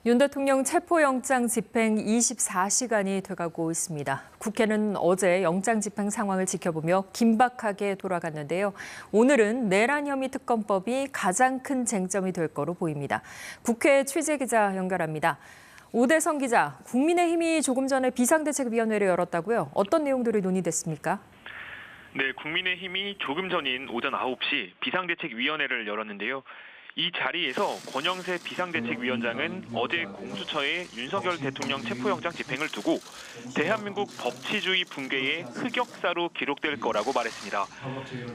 윤 대통령 체포영장 집행 24시간이 돼가고 있습니다. 국회는 어제 영장 집행 상황을 지켜보며 긴박하게 돌아갔는데요. 오늘은 내란 혐의 특검법이 가장 큰 쟁점이 될 거로 보입니다. 국회 취재기자 연결합니다. 오대성 기자, 국민의힘이 조금 전에 비상대책위원회를 열었다고요? 어떤 내용들이 논의됐습니까? 네, 국민의힘이 조금 전인 오전 9시 비상대책위원회를 열었는데요. 이 자리에서 권영세 비상대책위원장은 어제 공수처에 윤석열 대통령 체포영장 집행을 두고 대한민국 법치주의 붕괴의 흑역사로 기록될 거라고 말했습니다.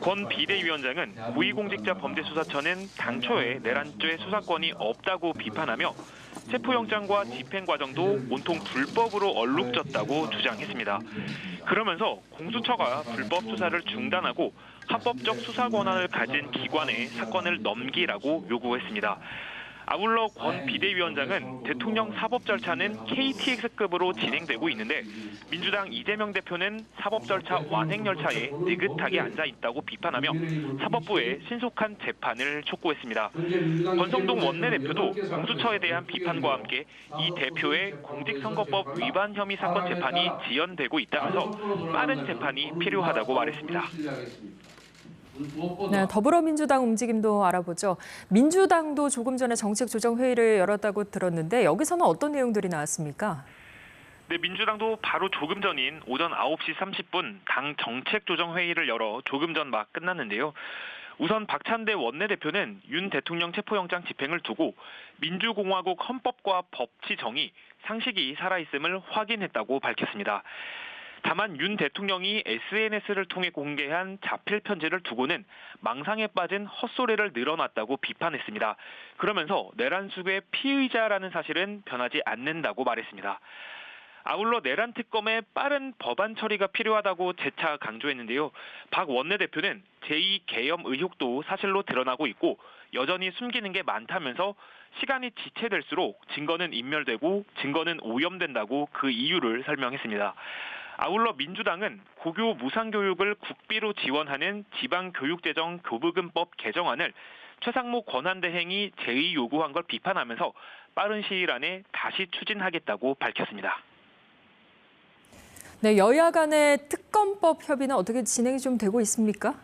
권 비대위원장은 고위공직자범죄수사처는 당초에 내란죄 수사권이 없다고 비판하며 체포영장과 집행 과정도 온통 불법으로 얼룩졌다고 주장했습니다. 그러면서 공수처가 불법 수사를 중단하고 합법적 수사 권한을 가진 기관에 사건을 넘기라고 요구했습니다. 아울러 권 비대위원장은 대통령 사법 절차는 KTX급으로 진행되고 있는데 민주당 이재명 대표는 사법 절차 완행 열차에 느긋하게 앉아 있다고 비판하며 사법부의 신속한 재판을 촉구했습니다. 권성동 원내대표도 공수처에 대한 비판과 함께 이 대표의 공직선거법 위반 혐의 사건 재판이 지연되고 있다면서 빠른 재판이 필요하다고 말했습니다. 네, 더불어민주당 움직임도 알아보죠. 민주당도 조금 전에 정책조정회의를 열었다고 들었는데 여기서는 어떤 내용들이 나왔습니까? 네, 민주당도 바로 조금 전인 오전 9시 30분 당 정책조정회의를 열어 조금 전 막 끝났는데요. 우선 박찬대 원내대표는 윤 대통령 체포영장 집행을 두고 민주공화국 헌법과 법치 정의, 상식이 살아있음을 확인했다고 밝혔습니다. 다만 윤 대통령이 SNS를 통해 공개한 자필 편지를 두고는 망상에 빠진 헛소리를 늘어놨다고 비판했습니다. 그러면서 내란 수괴의 피의자라는 사실은 변하지 않는다고 말했습니다. 아울러 내란 특검의 빠른 법안 처리가 필요하다고 재차 강조했는데요. 박 원내대표는 제2 계엄 의혹도 사실로 드러나고 있고 여전히 숨기는 게 많다면서 시간이 지체될수록 증거는 인멸되고 증거는 오염된다고 그 이유를 설명했습니다. 아울러 민주당은 고교 무상교육을 국비로 지원하는 지방교육재정 교부금법 개정안을 최상무 권한대행이 제의 요구한 걸 비판하면서 빠른 시일 안에 다시 추진하겠다고 밝혔습니다. 네, 여야 간의 특검법 협의는 어떻게 진행이 좀 되고 있습니까?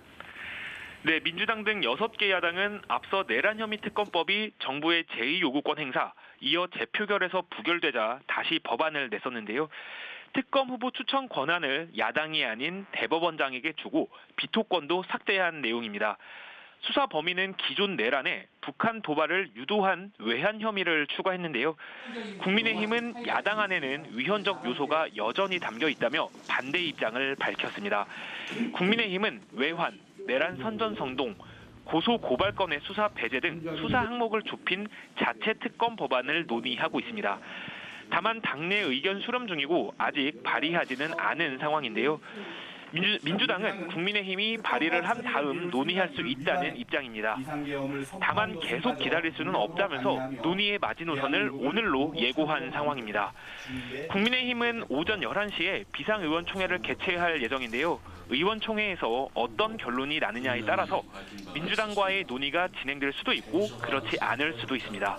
네, 민주당 등 6개 야당은 앞서 내란 혐의 특검법이 정부의 제의 요구권 행사, 이어 재표결에서 부결되자 다시 법안을 냈었는데요. 특검 후보 추천 권한을 야당이 아닌 대법원장에게 주고 비토권도 삭제한 내용입니다. 수사 범위는 기존 내란에 북한 도발을 유도한 외환 혐의를 추가했는데요. 국민의힘은 야당 안에는 위헌적 요소가 여전히 담겨 있다며 반대 입장을 밝혔습니다. 국민의힘은 외환, 내란 선전성동, 고소 고발건의 수사 배제 등 수사 항목을 좁힌 자체 특검 법안을 논의하고 있습니다. 다만 당내 의견 수렴 중이고 아직 발의하지는 않은 상황인데요. 민주당은 국민의힘이 발의를 한 다음 논의할 수 있다는 입장입니다. 다만 계속 기다릴 수는 없다면서 논의의 마지노선을 오늘로 예고한 상황입니다. 국민의힘은 오전 11시에 비상의원총회를 개최할 예정인데요. 의원총회에서 어떤 결론이 나느냐에 따라서 민주당과의 논의가 진행될 수도 있고 그렇지 않을 수도 있습니다.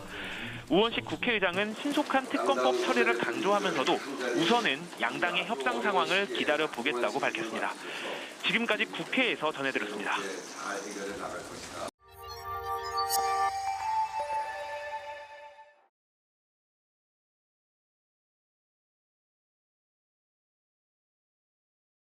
우원식 국회의장은 신속한 특검법 처리를 강조하면서도 우선은 양당의 협상 상황을 기다려보겠다고 밝혔습니다. 지금까지 국회에서 전해드렸습니다.